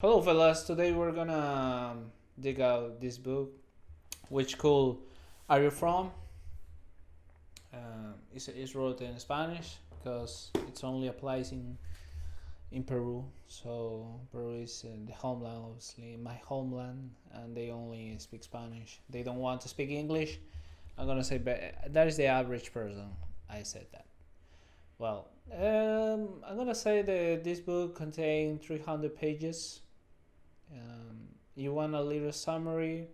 Hello, fellas. Today we're gonna dig out this book. Which school are you from? It's wrote in Spanish because it only applies in Peru. So Peru is the homeland, obviously my homeland, and they only speak Spanish. They don't want to speak English. I'm gonna say, but that is the average person. I said that. Well, I'm gonna say that this book contains 300 pages. You want a little summary?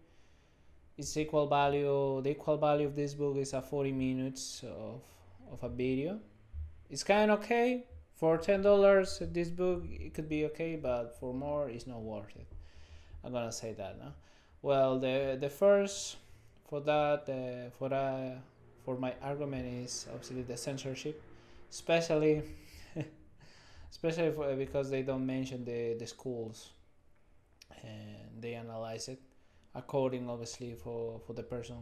Its equal value. The equal value of this book is a 40 minutes of a video. It's kind of okay for $10. This book it could be okay, but for more, it's not worth it. I'm gonna say that now. Well, the first for that for my argument is obviously the censorship, especially because they don't mention the schools and they analyze it according obviously for the person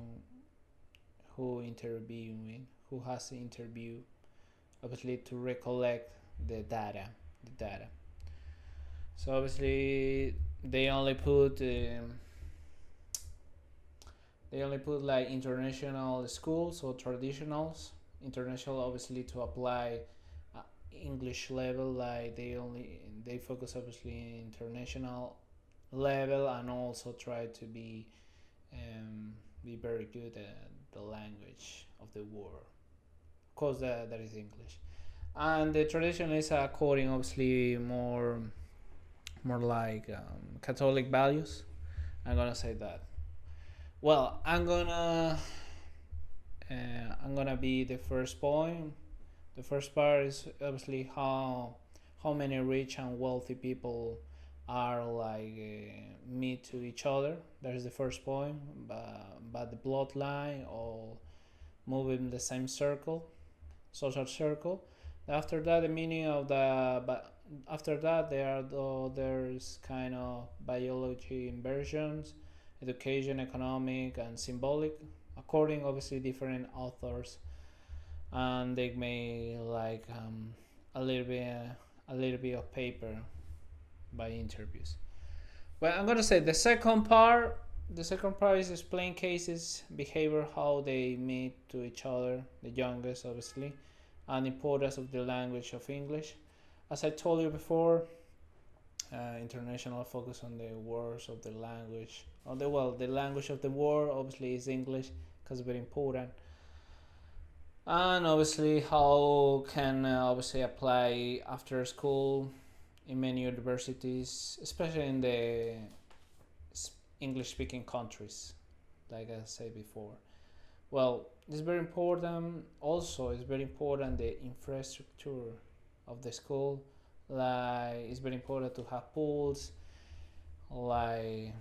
who has the interview obviously to recollect the data. So obviously they only put like international schools or traditionals. International obviously to apply English level, like they focus obviously international level, and also try to be very good at the language of the world. Of course, that is English, and the tradition is according obviously more like Catholic values. I'm gonna say that. Well, I'm gonna be the first point. The first part is obviously how many rich and wealthy people are like meet to each other. That is the first point. But the bloodline or moving the same circle, social circle. After that, the meaning of the but after that there's kind of biology inversions, education, economic, and symbolic, according obviously different authors, and they may like a little bit of paper by interviews. Well, I'm gonna say the second part. The second part is explain cases, behavior, how they meet to each other, the youngest obviously, and importance of the language of English. As I told you before, international focus on the words of the language. The language of the world obviously is English because it's very important. And obviously, how can obviously apply after school in many universities, especially in the English speaking countries, like I said before. Well, it's very important. Also, it's very important the infrastructure of the school. Like it's very important to have pools, like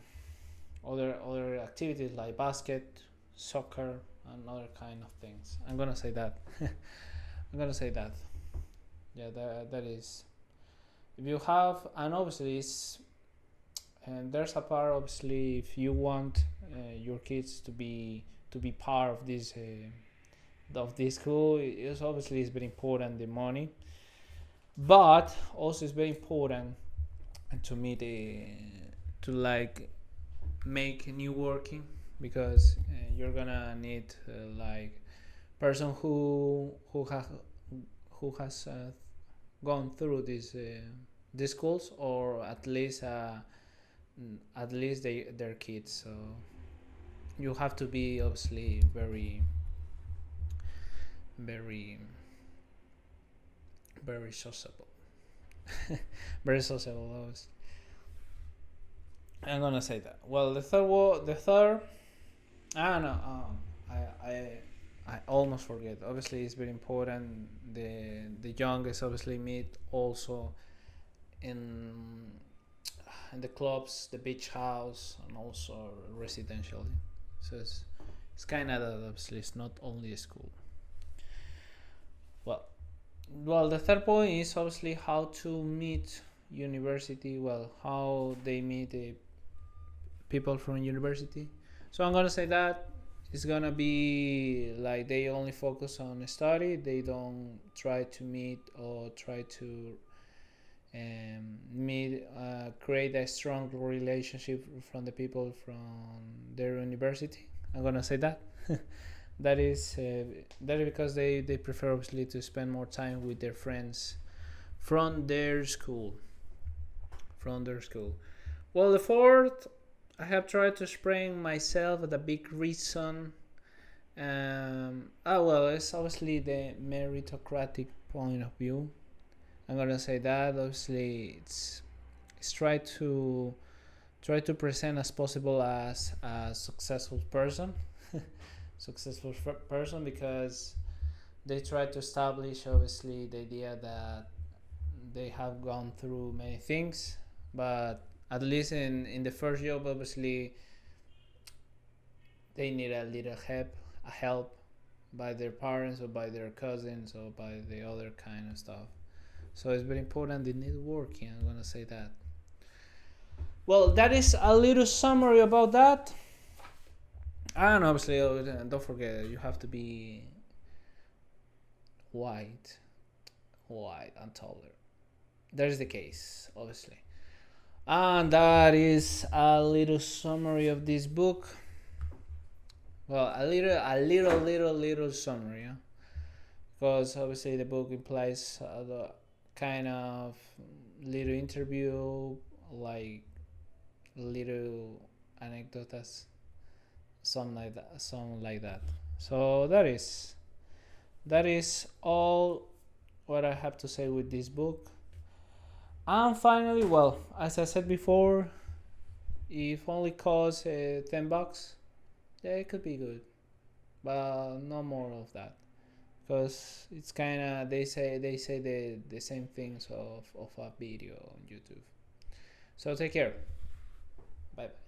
other activities like basket, soccer, and other kind of things. I'm gonna say that. I'm gonna say that. Yeah, that is. If you have, and obviously it's, and there's a part obviously if you want your kids to be part of this school, it's obviously it's very important the money, but also it's very important to me to like make new working, because you're gonna need like person who has gone through these schools, or at least their kids. So you have to be obviously very very very sociable. Very sociable obviously. I'm gonna say that. Well, the third I don't know. I almost forget. Obviously, it's very important. The youngest obviously meet also in in the clubs, the beach house, and also residentially. So it's kind of that obviously it's not only a school. Well, the third point is obviously how to meet university. Well, how they meet the people from university. So I'm gonna say that it's gonna be like they only focus on study. They don't try to meet or try to meet create a strong relationship from the people from their university. I'm gonna say that. that is because they prefer obviously to spend more time with their friends from their school. Well, the fourth, I have tried to explain myself at a big reason. Well, it's obviously the meritocratic point of view. I'm gonna say that obviously it's try to present as possible as a successful person, because they try to establish obviously the idea that they have gone through many things, but at least in the first job obviously they need a little help by their parents or by their cousins or by the other kind of stuff. So it's very important the networking. I'm gonna say that. Well, that is a little summary about that. And obviously, don't forget you have to be white, and taller. That is the case, obviously. And that is a little summary of this book. Well, a little summary, yeah? Because obviously the book implies the kind of little interview, like little anecdotes, something like that. So that is all what I have to say with this book. And finally, well, as I said before, if only costs $10, yeah, it could be good, but no more of that, because it's kind of they say the same things of a video on YouTube. So take care.